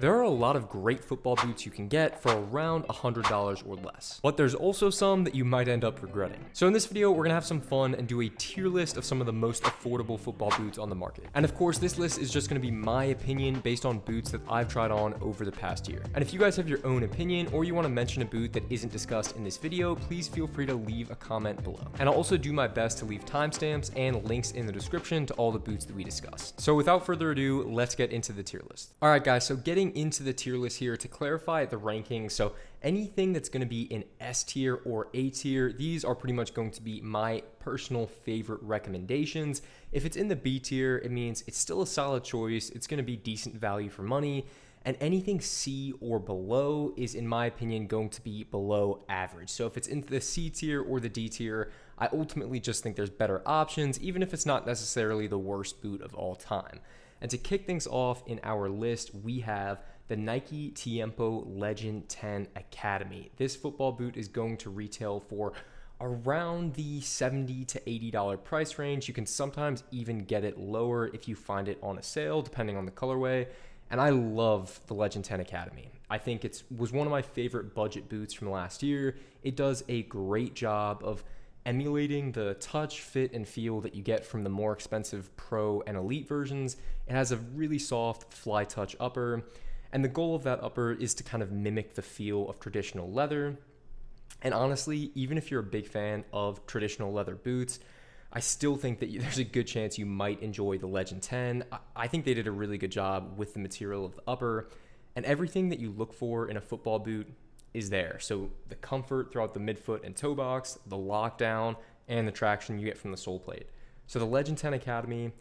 There are a lot of great football boots you can get for around $100 or less, but there's also some that you might end up regretting. So in this video, we're gonna have some fun and do a tier list of some of the most affordable football boots on the market. And of course, this list is just gonna be my opinion based on boots that I've tried on over the past year. And if you guys have your own opinion or you wanna mention a boot that isn't discussed in this video, please feel free to leave a comment below. And I'll also do my best to leave timestamps and links in the description to all the boots that we discuss. So without further ado, let's get into the tier list. All right, guys, so getting into the tier list here to clarify the ranking. So anything that's going to be in S tier or A tier, these are pretty much going to be my personal favorite recommendations. If it's in the B tier, it means it's still a solid choice. It's going to be decent value for money. And anything C or below is, in my opinion, going to be below average. So if it's in the C tier or the D tier, I ultimately just think there's better options, even if it's not necessarily the worst boot of all time. And to kick things off in our list, we have the Nike Tiempo Legend 10 Academy. This football boot is going to retail for around the $70 to $80 price range. You can sometimes even get it lower if you find it on a sale, depending on the colorway. And I love the Legend 10 Academy. I think it was one of my favorite budget boots from last year. It does a great job of emulating the touch, fit, and feel that you get from the more expensive Pro and Elite versions. It has a really soft fly touch upper, and the goal of that upper is to kind of mimic the feel of traditional leather. And honestly, even if you're a big fan of traditional leather boots, I still think that there's a good chance you might enjoy the Legend 10. I think they did a really good job with the material of the upper, and everything that you look for in a football boot is there. So the comfort throughout the midfoot and toe box, the lockdown, and the traction you get from the sole plate. So the Legend 10 Academy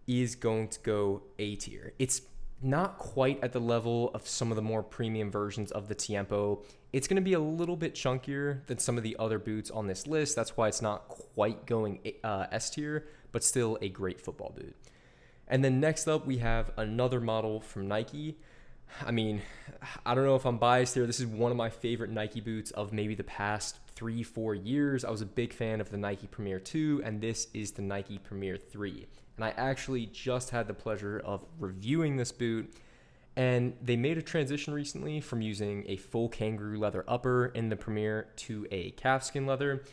is going to go A tier. It's not quite at the level of some of the more premium versions of the Tiempo. It's going to be a little bit chunkier than some of the other boots on this list. That's why it's not quite going S tier, but still a great football boot. And then next up, we have another model from Nike. I mean, I don't know if I'm biased here. This is one of my favorite Nike boots of maybe the past 3-4 years. I was a big fan of the Nike Premier 2, and this is the Nike Premier 3. And I actually just had the pleasure of reviewing this boot, and they made a transition recently from using a full kangaroo leather upper in the Premier to a calfskin leather.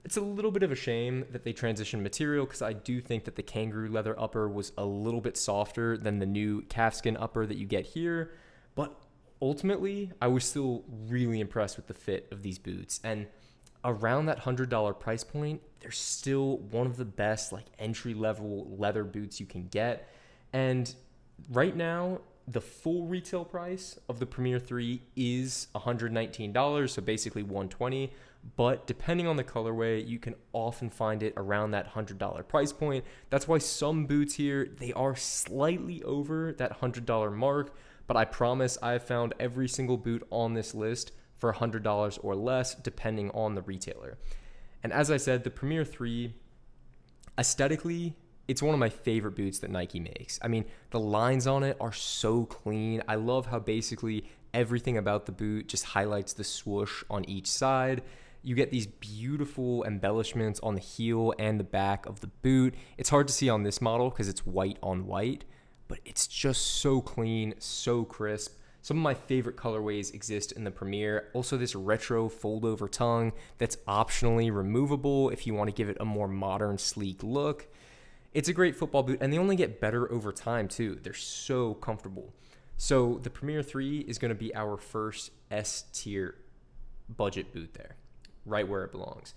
It's a little bit of a shame that they transitioned material, because I do think that the kangaroo leather upper was a little bit softer than the new calfskin upper that you get here. But ultimately, I was still really impressed with the fit of these boots. And around that $100 price point, they're still one of the best entry-level leather boots you can get. And right now, the full retail price of the Premier 3 is $119, so basically $120. But depending on the colorway, you can often find it around that $100 price point. That's why some boots here, they are slightly over that $100 mark. But I promise I've found every single boot on this list for $100 or less, depending on the retailer. And as I said, the Premier 3, aesthetically, it's one of my favorite boots that Nike makes. I mean, the lines on it are so clean. I love how basically everything about the boot just highlights the swoosh on each side. You get these beautiful embellishments on the heel and the back of the boot. It's hard to see on this model because it's white on white, but it's just so clean, so crisp. Some of my favorite colorways exist in the Premier. Also, this retro fold-over tongue that's optionally removable if you want to give it a more modern, sleek look. It's a great football boot, and they only get better over time, too. They're so comfortable. So the Premier 3 is going to be our first S-tier budget boot there, right where it belongs.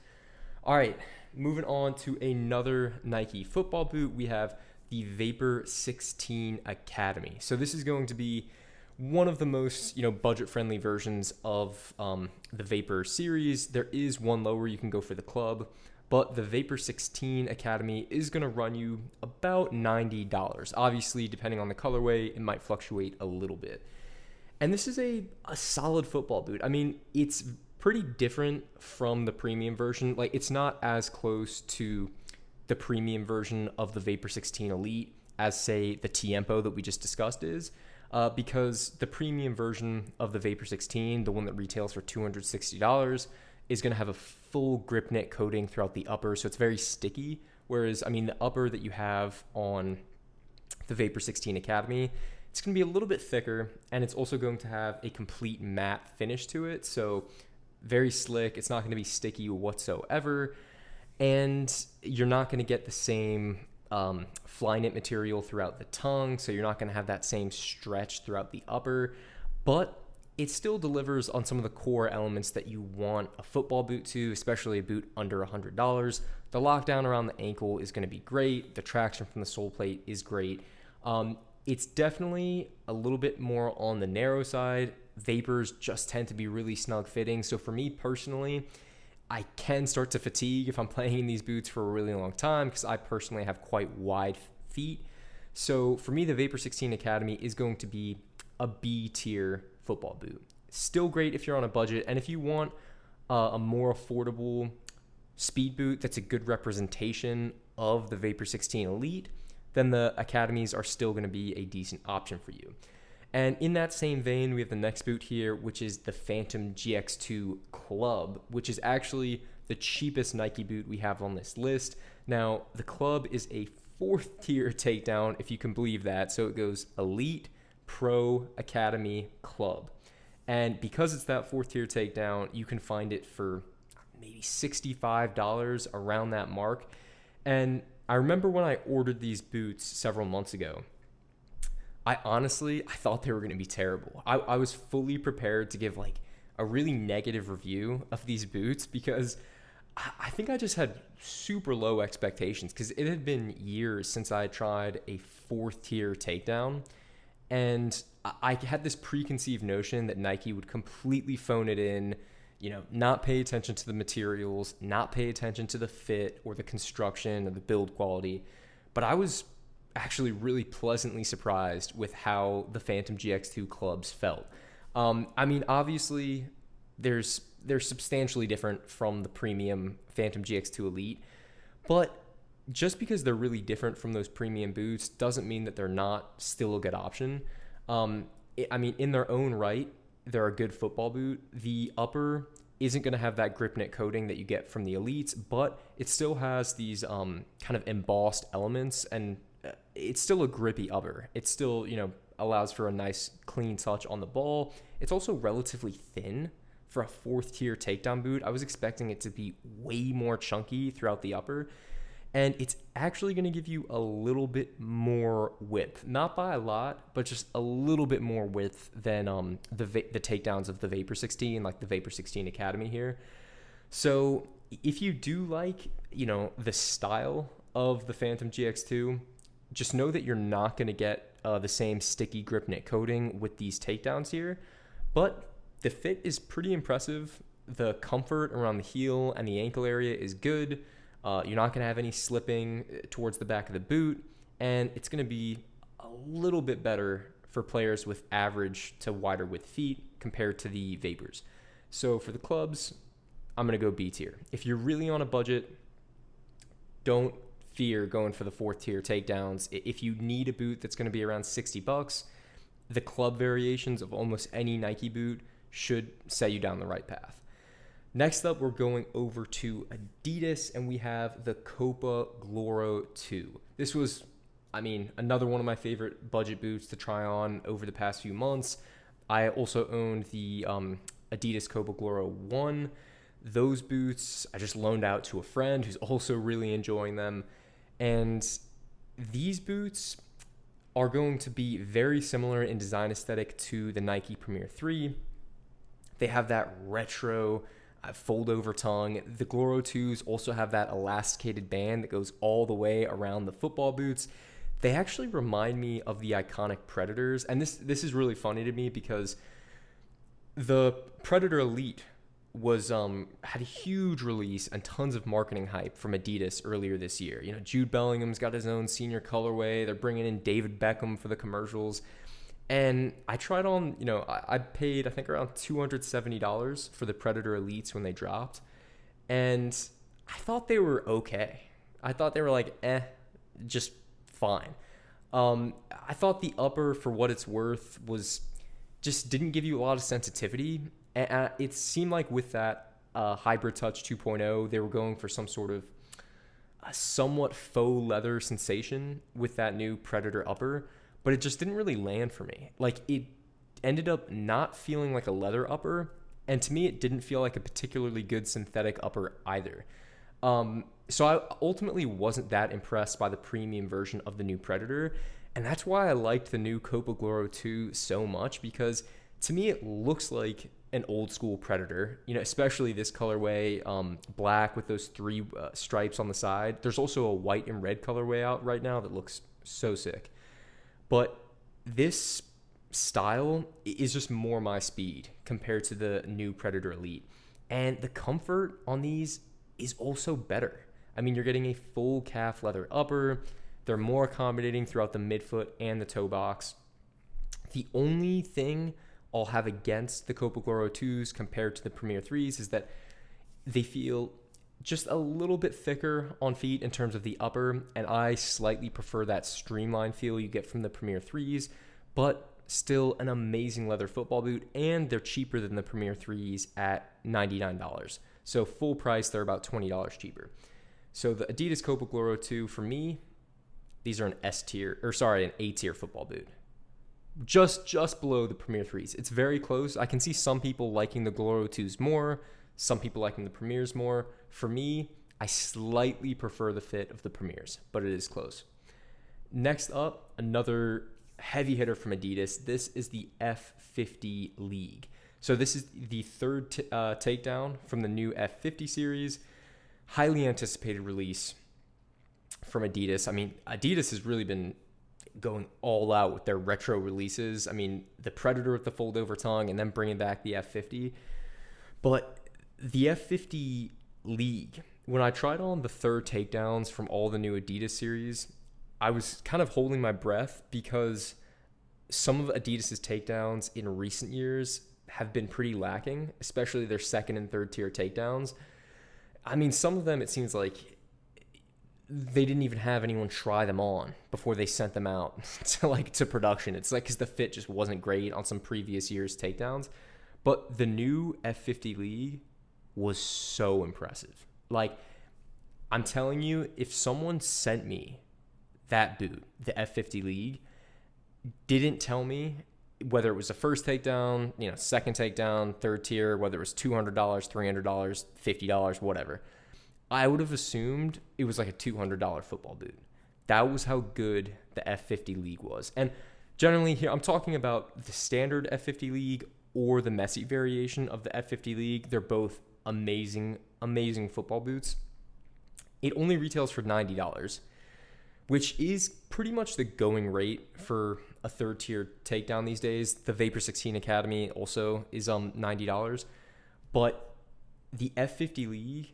All right, moving on to another Nike football boot, we have the Vapor 16 Academy. So this is going to be one of the most, budget-friendly versions of the Vapor series. There is one lower you can go for the club, but the Vapor 16 Academy is going to run you about $90. Obviously, depending on the colorway, it might fluctuate a little bit. And this is a solid football boot. I mean, it's pretty different from the premium version. It's not as close to the premium version of the Vapor 16 Elite as, say, the Tiempo that we just discussed is. Because the premium version of the Vapor 16, the one that retails for $260, is going to have a full grip knit coating throughout the upper, so it's very sticky. Whereas, the upper that you have on the Vapor 16 Academy, It's going to be a little bit thicker, and it's also going to have a complete matte finish to it. So very slick. It's not going to be sticky whatsoever. And you're not going to get the same fly knit material throughout the tongue. So you're not going to have that same stretch throughout the upper. But it still delivers on some of the core elements that you want a football boot to, especially a boot under $100. The lockdown around the ankle is going to be great. The traction from the sole plate is great. It's definitely a little bit more on the narrow side. Vapors just tend to be really snug fitting. So for me personally, I can start to fatigue if I'm playing in these boots for a really long time because I personally have quite wide feet. So for me, the Vapor 16 Academy is going to be a B tier football boot. Still great if you're on a budget, and if you want a more affordable speed boot that's a good representation of the Vapor 16 Elite, then the Academies are still going to be a decent option for you. And in that same vein, we have the next boot here, which is the Phantom GX2 Club, which is actually the cheapest Nike boot we have on this list. Now, the Club is a 4th tier takedown, if you can believe that. So it goes Elite, Pro, Academy, Club. And because it's that 4th tier takedown, you can find it for maybe $65, around that mark. And I remember when I ordered these boots several months ago, I thought they were going to be terrible. I was fully prepared to give like a really negative review of these boots because I think I just had super low expectations because it had been years since I had tried a 4th tier takedown. And I had this preconceived notion that Nike would completely phone it in, not pay attention to the materials, not pay attention to the fit or the construction or the build quality. But I was actually really pleasantly surprised with how the Phantom GX2 clubs felt. Obviously, they're substantially different from the premium Phantom GX2 Elite, but just because they're really different from those premium boots doesn't mean that they're not still a good option. In their own right, they're a good football boot. The upper isn't going to have that grip knit coating that you get from the Elites, but it still has these kind of embossed elements, and it's still a grippy upper. It still, allows for a nice clean touch on the ball. It's also relatively thin for a 4th tier takedown boot. I was expecting it to be way more chunky throughout the upper. And it's actually going to give you a little bit more width, not by a lot, but just a little bit more width than the takedowns of the Vapor 16, like the Vapor 16 Academy here. So if you do like, the style of the Phantom GX2, just know that you're not going to get the same sticky grip knit coating with these takedowns here, but the fit is pretty impressive. The comfort around the heel and the ankle area is good. You're not going to have any slipping towards the back of the boot, and it's going to be a little bit better for players with average to wider width feet compared to the Vapors. So for the clubs, I'm going to go B tier. If you're really on a budget, don't fear going for the 4th tier takedowns. If you need a boot that's going to be around $60, the club variations of almost any Nike boot should set you down the right path. Next up, we're going over to Adidas, and we have the Copa Gloro 2. This was, another one of my favorite budget boots to try on over the past few months. I also owned the Adidas Copa Gloro 1. Those boots I just loaned out to a friend who's also really enjoying them. And these boots are going to be very similar in design aesthetic to the Nike Premier 3. They have that retro fold over tongue. The Gloro 2s also have that elasticated band that goes all the way around the football boots. They actually remind me of the iconic Predators, and this is really funny to me because the Predator Elite was had a huge release and tons of marketing hype from Adidas earlier this year. Jude Bellingham's got his own senior colorway. They're bringing in David Beckham for the commercials. And I tried on, I paid, I think, around $270 for the Predator Elites when they dropped. And I thought they were okay. I thought they were just fine. I thought the upper, for what it's worth, just didn't give you a lot of sensitivity. And it seemed like with that Hybrid Touch 2.0, they were going for some sort of a somewhat faux leather sensation with that new Predator upper. but it just didn't really land for me. Like, it ended up not feeling like a leather upper, and to me, it didn't feel like a particularly good synthetic upper either. So I ultimately wasn't that impressed by the premium version of the new Predator, and that's why I liked the new Copa Gloro 2 so much, because to me, it looks like an old school Predator, especially this colorway, black with those 3 stripes on the side. There's also a white and red colorway out right now that looks so sick. But this style is just more my speed compared to the new Predator Elite. And the comfort on these is also better. I mean, you're getting a full calf leather upper. They're more accommodating throughout the midfoot and the toe box. The only thing I'll have against the Copa Gloro 2s compared to the Premier 3s is that they feel just a little bit thicker on feet in terms of the upper, and I slightly prefer that streamlined feel you get from the Premier 3s, but still an amazing leather football boot, and they're cheaper than the Premier 3s at $99. So full price, they're about $20 cheaper. So the Adidas Copa Gloro 2, for me, these are an an A tier football boot. Just below the Premier 3s. It's very close. I can see some people liking the Gloro 2s more, some people liking the Premiers more. For me, I slightly prefer the fit of the Premiers, but it is close. Next up, another heavy hitter from Adidas. This is the F50 League. So this is the third takedown from the new F50 series. Highly anticipated release from Adidas. I mean, Adidas has really been going all out with their retro releases. I mean, the Predator with the fold over tongue and then bringing back the F50. But the F50 League, when I tried on the third takedowns from all the new Adidas series, I was kind of holding my breath because some of Adidas's takedowns in recent years have been pretty lacking, especially their second and third tier takedowns. I mean, some of them, it seems like they didn't even have anyone try them on before they sent them out to production. It's like because the fit just wasn't great on some previous year's takedowns. But the new F50 League was so impressive. Like, I'm telling you, if someone sent me that boot, the F50 League, didn't tell me whether it was a first takedown, second takedown, third tier, whether it was $200, $300, $50, whatever, I would have assumed it was like a $200 football boot. That was how good the F50 League was. And generally here, I'm talking about the standard F50 League or the messy variation of the F50 League. They're both amazing, amazing football boots. It only retails for $90, which is pretty much the going rate for a third tier takedown these days. The Vapor 16 Academy also is $90. But the F50 League,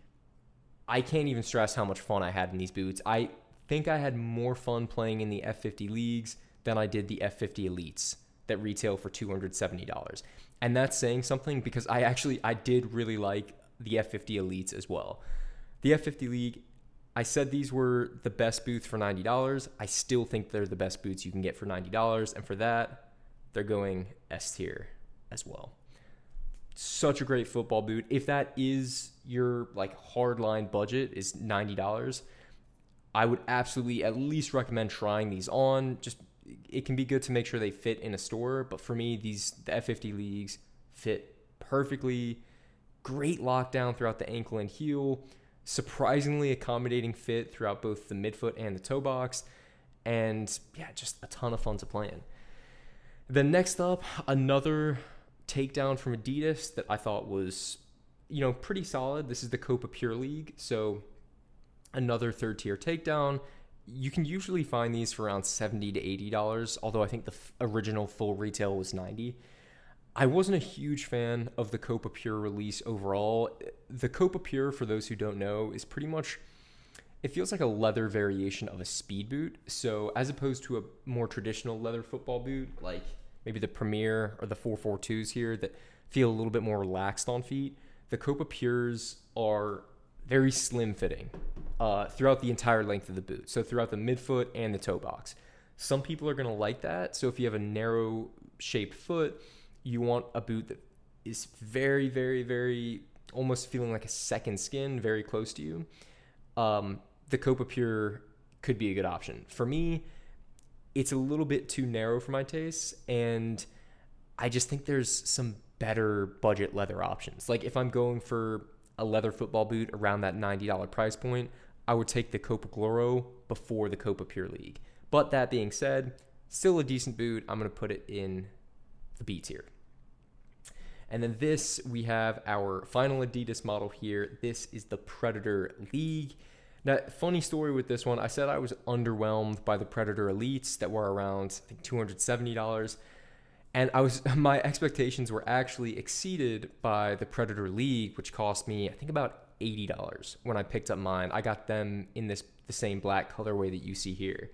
I can't even stress how much fun I had in these boots. I think I had more fun playing in the F50 Leagues than I did the F50 Elites that retail for $270. And that's saying something because I did really like the F50 Elites as well. The F50 League, I said these were the best boots for $90. I still think they're the best boots you can get for $90. And for that, they're going S tier as well. Such a great football boot. If that is your hardline budget is $90, I would absolutely at least recommend trying these on. Just it can be good to make sure they fit in a store, but for me, the F50 Leagues fit perfectly. Great lockdown throughout the ankle and heel. Surprisingly accommodating fit throughout both the midfoot and the toe box. And yeah, just a ton of fun to play in. Then next up, another takedown from Adidas that I thought was, pretty solid. This is the Copa Pure League. So another third tier takedown. You can usually find these for around $70 to $80, although I think the original full retail was $90. I wasn't a huge fan of the Copa Pure release overall. The Copa Pure, for those who don't know, is pretty much, it feels like a leather variation of a speed boot. So as opposed to a more traditional leather football boot, like maybe the Premier or the 442s here that feel a little bit more relaxed on feet, the Copa Pures are very slim fitting throughout the entire length of the boot. So throughout the midfoot and the toe box. Some people are going to like that. So if you have a narrow shaped foot, you want a boot that is very, very, very almost feeling like a second skin, very close to you. The Copa Pure could be a good option. For me, it's a little bit too narrow for my tastes, and I just think there's some better budget leather options. Like if I'm going for a leather football boot around that $90 price point, I would take the Copa Gloro before the Copa Pure League. But that being said, still a decent boot. I'm going to put it in the B tier. And then this, we have our final Adidas model here. This is the Predator League. Now, funny story with this one. I said I was underwhelmed by the Predator Elites that were around, I think, $270. And my expectations were actually exceeded by the Predator League, which cost me, I think, about $80 when I picked up mine. I got them in the same black colorway that you see here.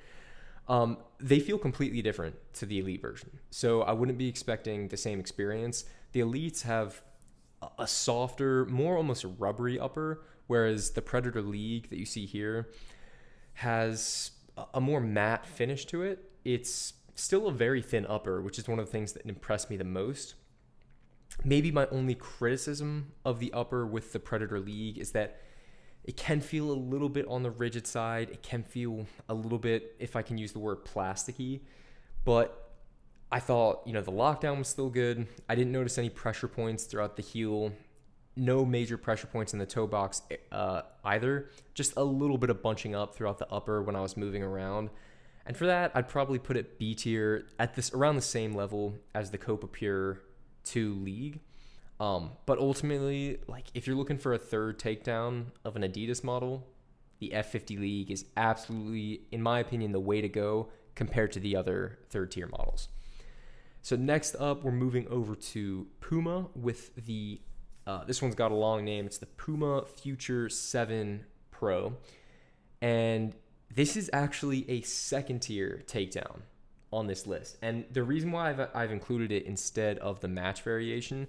They feel completely different to the Elite version, so I wouldn't be expecting the same experience. The Elites have a softer, more almost rubbery upper, whereas the Predator League that you see here has a more matte finish to it. It's still a very thin upper, which is one of the things that impressed me the most. Maybe my only criticism of the upper with the Predator League is that it can feel a little bit on the rigid side. It can feel a little bit, if I can use the word, plasticky. But I thought, the lockdown was still good. I didn't notice any pressure points throughout the heel. No major pressure points in the toe box either. Just a little bit of bunching up throughout the upper when I was moving around. And for that, I'd probably put it B tier at this around the same level as the Copa Pure 2 League. But ultimately, like if you're looking for a third takedown of an Adidas model, the F50 League is absolutely, in my opinion, the way to go compared to the other third tier models. So next up, we're moving over to Puma with the, this one's got a long name. It's the Puma Future 7 Pro. And this is actually a second tier takedown on this list. And the reason why I've included it instead of the match variation,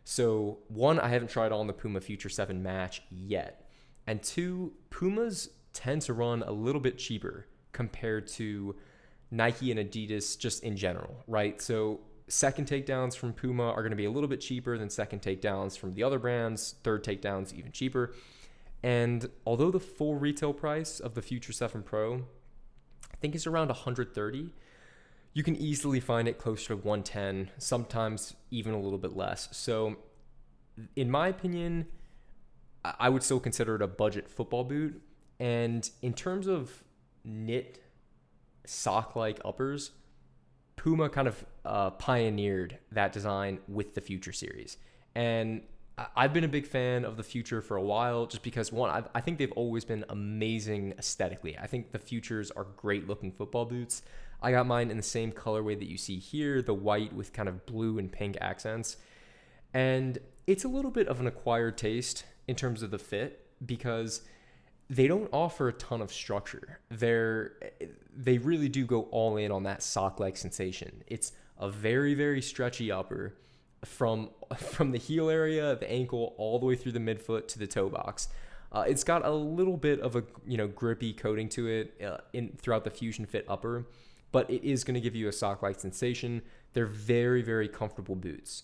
so one, I haven't tried on the Puma Future 7 match yet. And two, Pumas tend to run a little bit cheaper compared to Nike and Adidas just in general, right? So second takedowns from Puma are going to be a little bit cheaper than second takedowns from the other brands. Third takedowns even cheaper. And although the full retail price of the Future 7 Pro, I think is around $130, you can easily find it closer to $110, sometimes even a little bit less. So in my opinion, I would still consider it a budget football boot. And in terms of knit sock-like uppers, Puma kind of pioneered that design with the Future series. And I've been a big fan of the Future for a while just because, one, I think they've always been amazing aesthetically. I think the Futures are great-looking football boots. I got mine in the same colorway that you see here, the white with kind of blue and pink accents. And it's a little bit of an acquired taste in terms of the fit because they don't offer a ton of structure. They really do go all in on that sock-like sensation. It's a very, very stretchy upper from the heel area, the ankle, all the way through the midfoot to the toe box. It's got a little bit of a grippy coating to it throughout the Fusion Fit upper, but it is going to give you a sock-like sensation. They're very, very comfortable boots.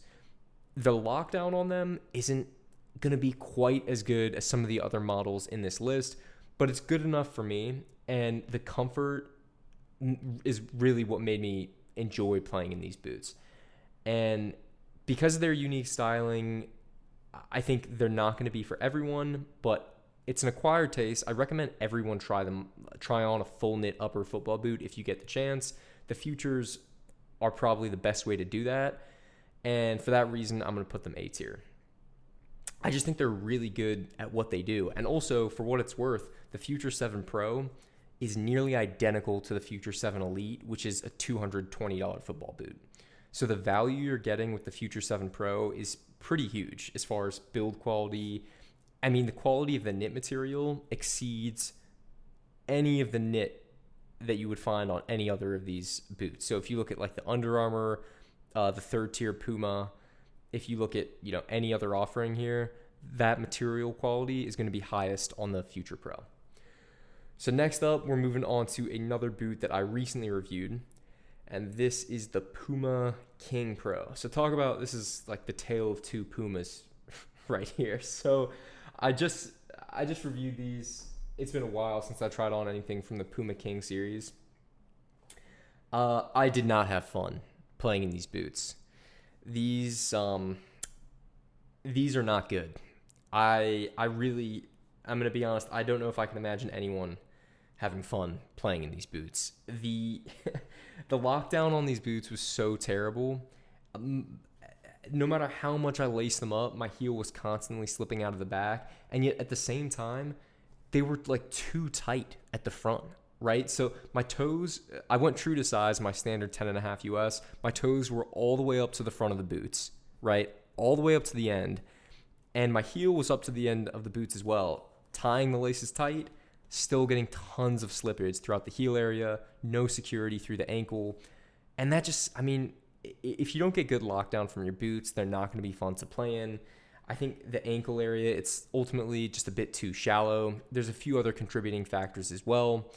The lockdown on them isn't going to be quite as good as some of the other models in this list, but it's good enough for me, and the comfort is really what made me enjoy playing in these boots. And because of their unique styling, I think they're not going to be for everyone, but it's an acquired taste. I recommend everyone try on a full knit upper football boot if you get the chance. The Futures are probably the best way to do that, and for that reason, I'm going to put them A tier. I just think they're really good at what they do. And also, for what it's worth, the Future 7 Pro is nearly identical to the Future 7 Elite, which is a $220 football boot. So the value you're getting with the Future 7 Pro is pretty huge as far as build quality. I mean, the quality of the knit material exceeds any of the knit that you would find on any other of these boots. So if you look at like the Under Armour, the third tier Puma, if you look at any other offering here, that material quality is going to be highest on the Future Pro. So next up, we're moving on to another boot that I recently reviewed, and this is the Puma King Pro. So talk about, this is like the tale of two Pumas right here. So I just reviewed these. It's been a while since I tried on anything from the Puma King series. I did not have fun playing in these boots. These are not good. I'm gonna be honest, I don't know if I can imagine anyone having fun playing in these boots. The the lockdown on these boots was so terrible. No matter how much I laced them up, my heel was constantly slipping out of the back, and yet at the same time, they were like too tight at the front, right? So my toes, I went true to size, my standard 10.5 US. My toes were all the way up to the front of the boots, right? All the way up to the end. And my heel was up to the end of the boots as well. Tying the laces tight, still getting tons of slippage throughout the heel area, no security through the ankle. And that just, I mean, if you don't get good lockdown from your boots, they're not going to be fun to play in. I think the ankle area, it's ultimately just a bit too shallow. There's a few other contributing factors as well.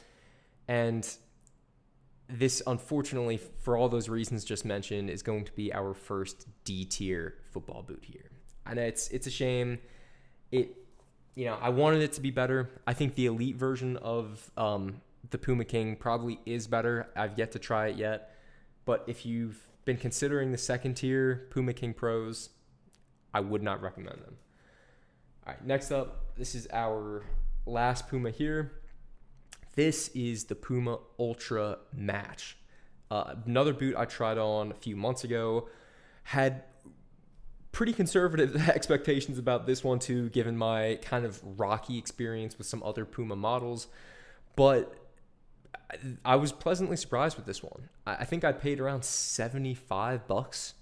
And this, unfortunately, for all those reasons just mentioned, is going to be our first D-tier football boot here. And it's a shame. I wanted it to be better. I think the elite version of the Puma King probably is better. I've yet to try it yet. But if you've been considering the second tier Puma King Pros, I would not recommend them. All right, next up, this is our last Puma here. This is the Puma Ultra Match. Another boot I tried on a few months ago. Had pretty conservative expectations about this one too, given my kind of rocky experience with some other Puma models. But I was pleasantly surprised with this one. I think I paid around $75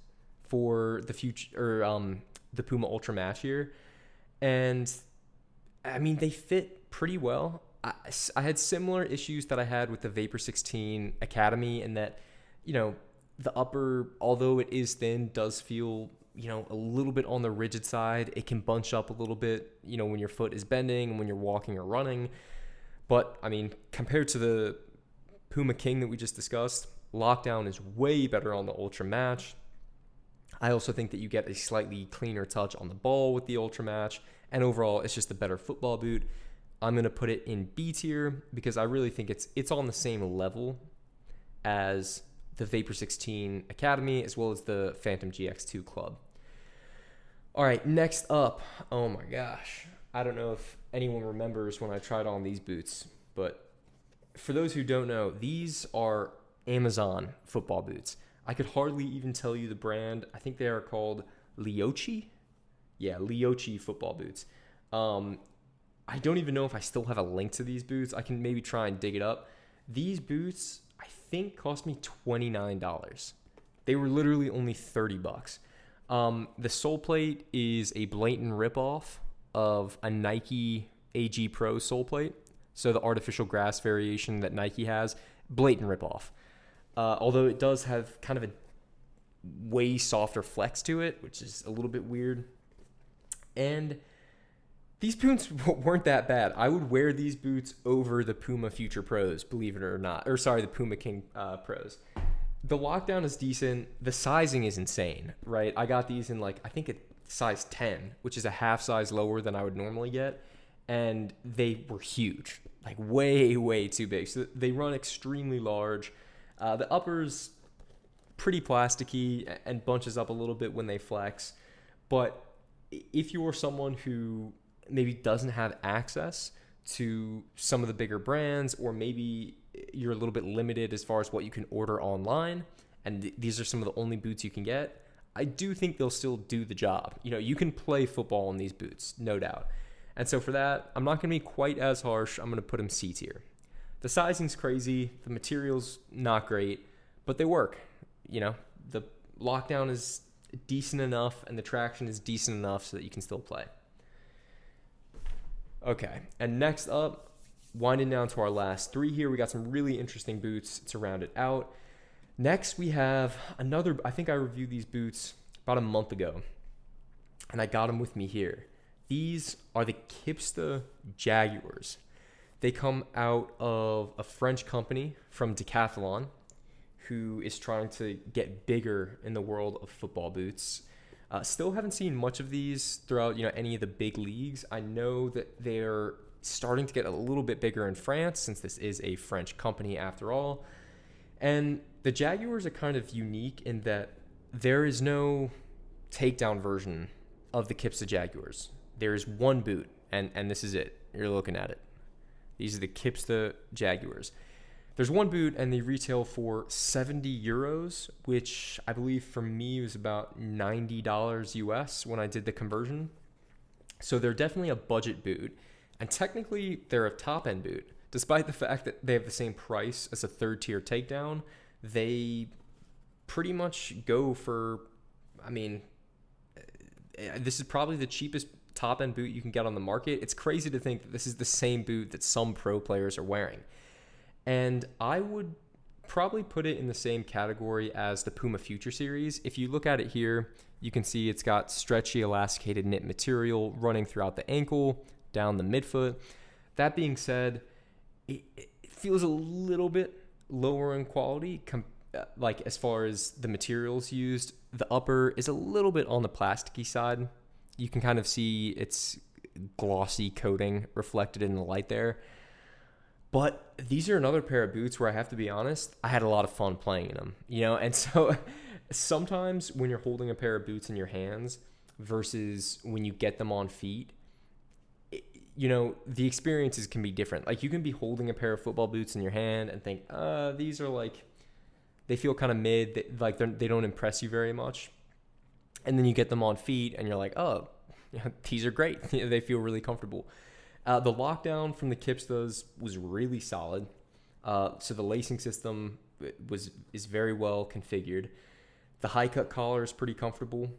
for the future, or the Puma Ultra Match here. And I mean, they fit pretty well. I had similar issues that I had with the Vapor 16 Academy, in that, the upper, although it is thin, does feel, a little bit on the rigid side. It can bunch up a little bit, when your foot is bending and when you're walking or running. But, I mean, compared to the Puma King that we just discussed, lockdown is way better on the Ultra Match. I also think that you get a slightly cleaner touch on the ball with the Ultra Match, and overall, it's just a better football boot. I'm going to put it in B tier because I really think it's on the same level as the Vapor 16 Academy, as well as the Phantom GX2 Club. All right, next up, oh my gosh. I don't know if anyone remembers when I tried on these boots, but for those who don't know, these are Amazon football boots. I could hardly even tell you the brand. I think they are called Liochi. Yeah, Liochi football boots. I don't even know if I still have a link to these boots. I can maybe try and dig it up. These boots, I think, cost me $29. They were literally only $30. The sole plate is a blatant ripoff of a Nike AG Pro sole plate. So the artificial grass variation that Nike has, blatant ripoff. Although it does have kind of a way softer flex to it, which is a little bit weird. And these boots weren't that bad. I would wear these boots over the Puma Future Pros, believe it or not. Or sorry, the Puma King Pros. The lockdown is decent. The sizing is insane, right? I got these in I think a size 10, which is a half size lower than I would normally get. And they were huge, way, way too big. So they run extremely large. The upper's pretty plasticky and bunches up a little bit when they flex. But if you're someone who maybe doesn't have access to some of the bigger brands, or maybe you're a little bit limited as far as what you can order online, and these are some of the only boots you can get, I do think they'll still do the job. You can play football in these boots, no doubt. And so for that, I'm not going to be quite as harsh. I'm going to put them C tier. The sizing's crazy. The material's not great, but they work. The lockdown is decent enough and the traction is decent enough so that you can still play. Okay, and next up, winding down to our last three here, we got some really interesting boots to round it out. Next, we have another, I think I reviewed these boots about a month ago, and I got them with me here. These are the Kipsta Jaguars. They come out of a French company from Decathlon who is trying to get bigger in the world of football boots. Still haven't seen much of these throughout, any of the big leagues. I know that they're starting to get a little bit bigger in France, since this is a French company after all. And the Jaguars are kind of unique in that there is no takedown version of the Kipsta Jaguars. There is one boot, and this is it. You're looking at it. These are the Kipsta Jaguars. There's one boot, and they retail for 70 euros, which I believe for me was about $90 US when I did the conversion. So they're definitely a budget boot, and technically they're a top-end boot. Despite the fact that they have the same price as a third-tier takedown, they pretty much go for, I mean, this is probably the cheapest top-end boot you can get on the market. It's crazy to think that this is the same boot that some pro players are wearing. And I would probably put it in the same category as the Puma Future series. If you look at it here, you can see it's got stretchy elasticated knit material running throughout the ankle, down the midfoot. That being said, it feels a little bit lower in quality, like as far as the materials used. The upper is a little bit on the plasticky side. You can kind of see its glossy coating reflected in the light there. But these are another pair of boots where I have to be honest, I had a lot of fun playing in them, and so sometimes when you're holding a pair of boots in your hands versus when you get them on feet, the experiences can be different. Like you can be holding a pair of football boots in your hand and think, these are like, they feel kind of mid, like they don't impress you very much. And then you get them on feet and you're like, oh, these are great. They feel really comfortable. The lockdown from the Kipstas was really solid. So the lacing system is very well configured. The high cut collar is pretty comfortable.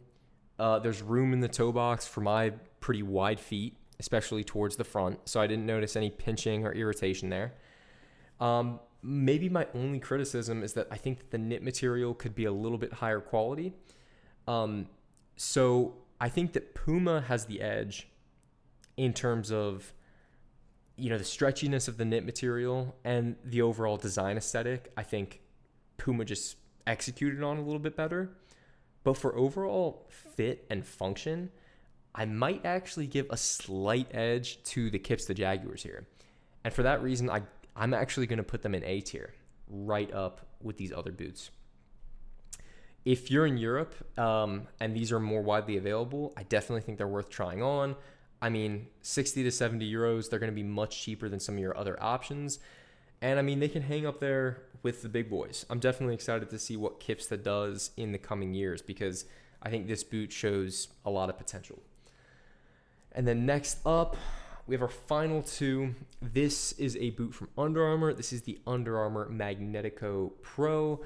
There's room in the toe box for my pretty wide feet, especially towards the front. So I didn't notice any pinching or irritation there. Maybe my only criticism is that I think that the knit material could be a little bit higher quality. So I think that Puma has the edge in terms of, the stretchiness of the knit material and the overall design aesthetic. I think Puma just executed on a little bit better. But for overall fit and function, I might actually give a slight edge to the Kipsta Jaguars here. And for that reason, I'm actually going to put them in A tier, right up with these other boots. If you're in Europe and these are more widely available, I definitely think they're worth trying on. I mean, 60 to 70 euros, they're going to be much cheaper than some of your other options. And I mean, they can hang up there with the big boys. I'm definitely excited to see what Kipsta does in the coming years because I think this boot shows a lot of potential. And then next up, we have our final two. This is a boot from Under Armour. This is the Under Armour Magnetico Pro.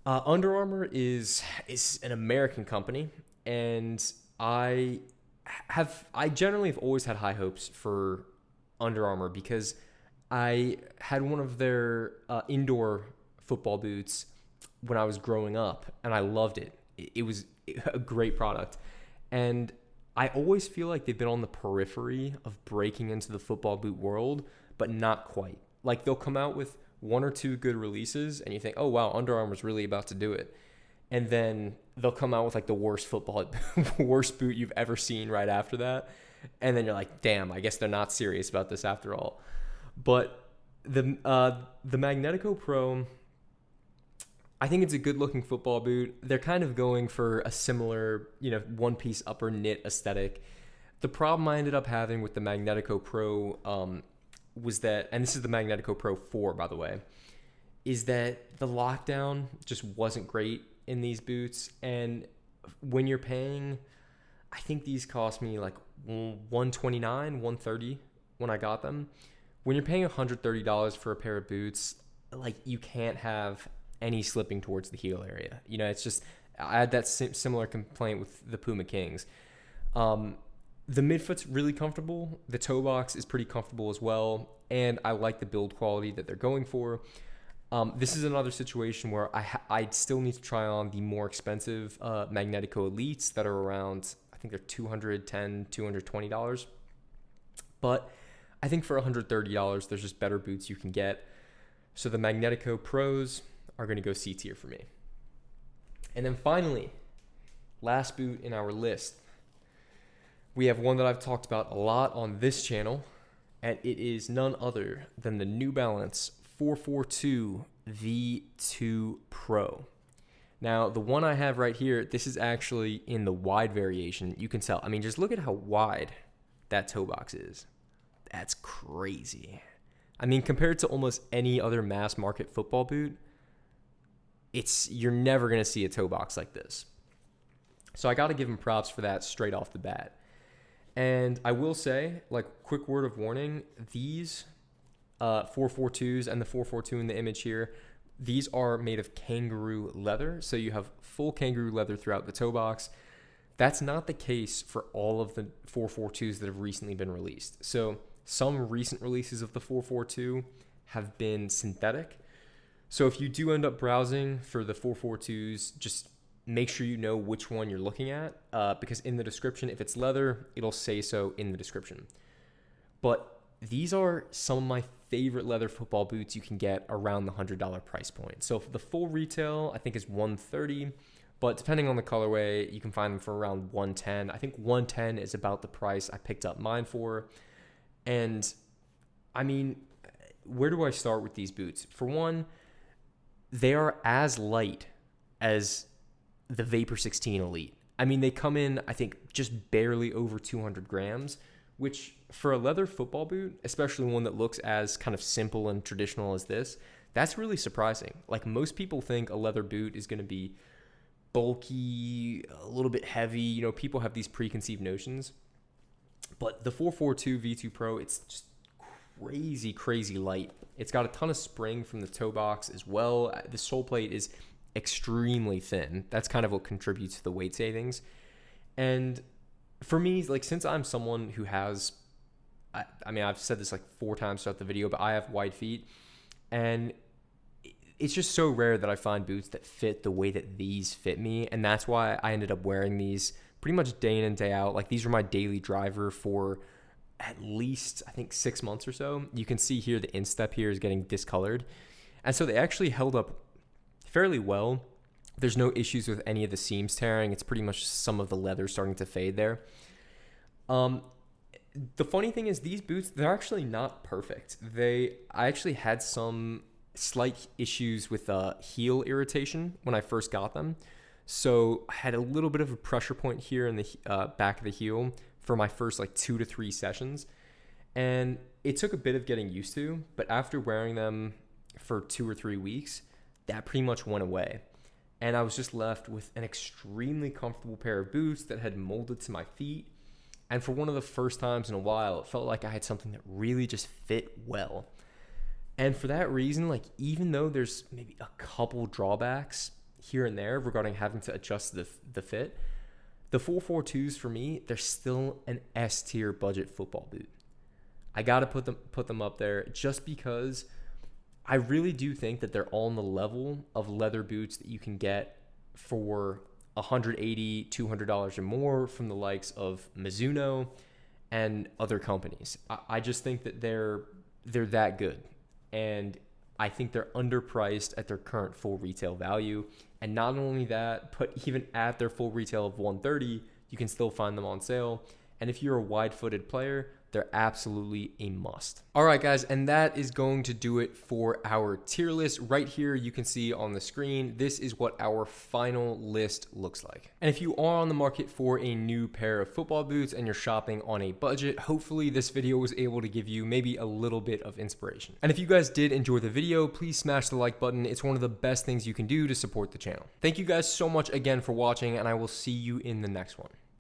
Under Armour is an American company, and I generally have always had high hopes for Under Armour because I had one of their indoor football boots when I was growing up, and I loved it. It was a great product, and I always feel like they've been on the periphery of breaking into the football boot world, but not quite. Like they'll come out with one or two good releases, and you think, oh wow, Under Armour's really about to do it. And then they'll come out with like the worst boot you've ever seen right after that. And then you're like, damn, I guess they're not serious about this after all. But the Magnetico Pro, I think it's a good looking football boot. They're kind of going for a similar, one piece upper knit aesthetic. The problem I ended up having with the Magnetico Pro was that, and this is the Magnetico Pro 4, by the way, is that the lockdown just wasn't great in these boots. And when you're paying, I think these cost me like $129, $130 when I got them. When you're paying $130 for a pair of boots, like you can't have any slipping towards the heel area. It's just, I had that similar complaint with the Puma Kings. The midfoot's really comfortable. The toe box is pretty comfortable as well. And I like the build quality that they're going for. This is another situation where I still need to try on the more expensive Magnetico Elites that are around, I think they're $210, $220. But I think for $130, there's just better boots you can get. So the Magnetico Pros are going to go C tier for me. And then finally, last boot in our list, we have one that I've talked about a lot on this channel, and it is none other than the New Balance 442 V2 Pro. Now, the one I have right here, this is actually in the wide variation. You can tell. I mean, just look at how wide that toe box is. That's crazy. I mean, compared to almost any other mass market football boot, you're never going to see a toe box like this. So I got to give him props for that straight off the bat. And I will say, like, quick word of warning, these 442s and the 442 in the image here, these are made of kangaroo leather. So you have full kangaroo leather throughout the toe box. That's not the case for all of the 442s that have recently been released. So some recent releases of the 442 have been synthetic. So if you do end up browsing for the 442s, just make sure you know which one you're looking at, because in the description, if it's leather, it'll say so in the description. But these are some of my favorite leather football boots you can get around the $100 price point. So for the full retail, I think is $130, but depending on the colorway, you can find them for around $110. I think $110 is about the price I picked up mine for. And I mean, where do I start with these boots? For one, they are as light as the Vapor 16 Elite. I mean, they come in, I think, just barely over 200 grams, which for a leather football boot, especially one that looks as kind of simple and traditional as this, that's really surprising. Like, most people think a leather boot is going to be bulky, a little bit heavy. You know, people have these preconceived notions. But the 442 V2 Pro, it's just crazy, crazy light. It's got a ton of spring from the toe box as well. The sole plate is extremely thin. That's kind of what contributes to the weight savings. And for me, like, since I'm someone who has, I mean, I've said this like 4 times throughout the video, but I have wide feet, and it's just so rare that I find boots that fit the way that these fit me. And that's why I ended up wearing these pretty much day in and day out. Like, these were my daily driver for at least, I think, 6 months or so. You can see here the instep here is getting discolored. And so they actually held up fairly well. There's no issues with any of the seams tearing. It's pretty much some of the leather starting to fade there. The funny thing is, these boots, they're actually not perfect. I actually had some slight issues with heel irritation when I first got them. So I had a little bit of a pressure point here in the back of the heel for my first like 2 to 3 sessions. And it took a bit of getting used to, but after wearing them for 2 or 3 weeks, that pretty much went away. And I was just left with an extremely comfortable pair of boots that had molded to my feet. And for one of the first times in a while, it felt like I had something that really just fit well. And for that reason, like, even though there's maybe a couple drawbacks here and there regarding having to adjust the fit, the 442s for me, they're still an S tier budget football boot. I got to put them up there just because I really do think that they're all on the level of leather boots that you can get for $180, $200 or more from the likes of Mizuno and other companies. I just think that they're that good. And I think they're underpriced at their current full retail value. And not only that, but even at their full retail of $130, you can still find them on sale. And if you're a wide-footed player, they're absolutely a must. All right, guys, and that is going to do it for our tier list. Right here, you can see on the screen, this is what our final list looks like. And if you are on the market for a new pair of football boots and you're shopping on a budget, hopefully this video was able to give you maybe a little bit of inspiration. And if you guys did enjoy the video, please smash the like button. It's one of the best things you can do to support the channel. Thank you guys so much again for watching, and I will see you in the next one.